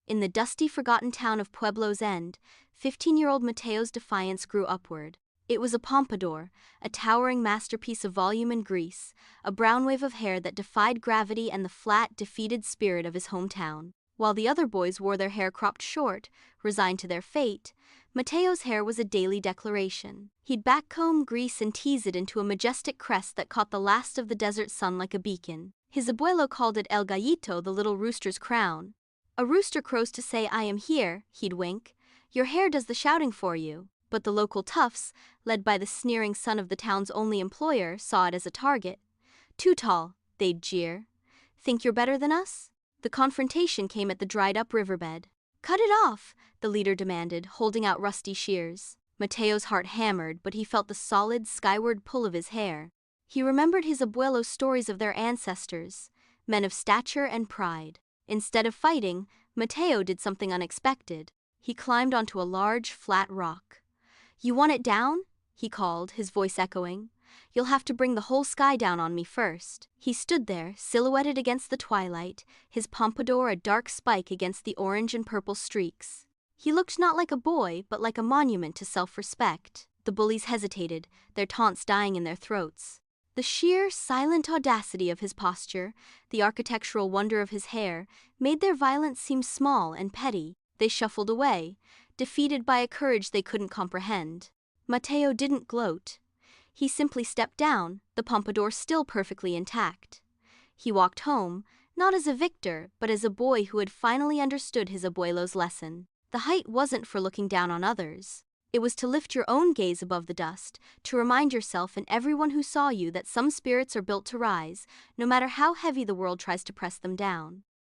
In the dusty, forgotten town of Pueblo's End, 15-year-old Mateo's defiance grew upward. It was a pompadour, a towering masterpiece of volume and grace, a brown wave of hair that defied gravity and the flat, defeated spirit of his hometown. While the other boys wore their hair cropped short, resigned to their fate, Mateo's hair was a daily declaration. He'd backcomb, grease, and tease it into a majestic crest that caught the last of the desert sun like a beacon. His abuelo called it El Gallito, the little rooster's crown. A rooster crows to say, "I am here," he'd wink. "Your hair does the shouting for you." But the local toughs, led by the sneering son of the town's only employer, saw it as a target. "Too tall," they'd jeer. "Think you're better than us?" The confrontation came at the dried-up riverbed. "Cut it off," the leader demanded, holding out rusty shears. Mateo's heart hammered, but he felt the solid, skyward pull of his hair. He remembered his abuelo's stories of their ancestors, men of stature and pride. Instead of fighting, Mateo did something unexpected. He climbed onto a large, flat rock. "You want it down?" he called, his voice echoing. "You'll have to bring the whole sky down on me first." He stood there, silhouetted against the twilight, his pompadour a dark spike against the orange and purple streaks. He looked not like a boy, but like a monument to self-respect. The bullies hesitated, their taunts dying in their throats. The sheer, silent audacity of his posture, the architectural wonder of his hair, made their violence seem small and petty. They shuffled away, defeated by a courage they couldn't comprehend. Mateo didn't gloat. He simply stepped down, the pompadour still perfectly intact. He walked home, not as a victor, but as a boy who had finally understood his abuelo's lesson. The height wasn't for looking down on others. It was to lift your own gaze above the dust, to remind yourself and everyone who saw you that some spirits are built to rise, no matter how heavy the world tries to press them down.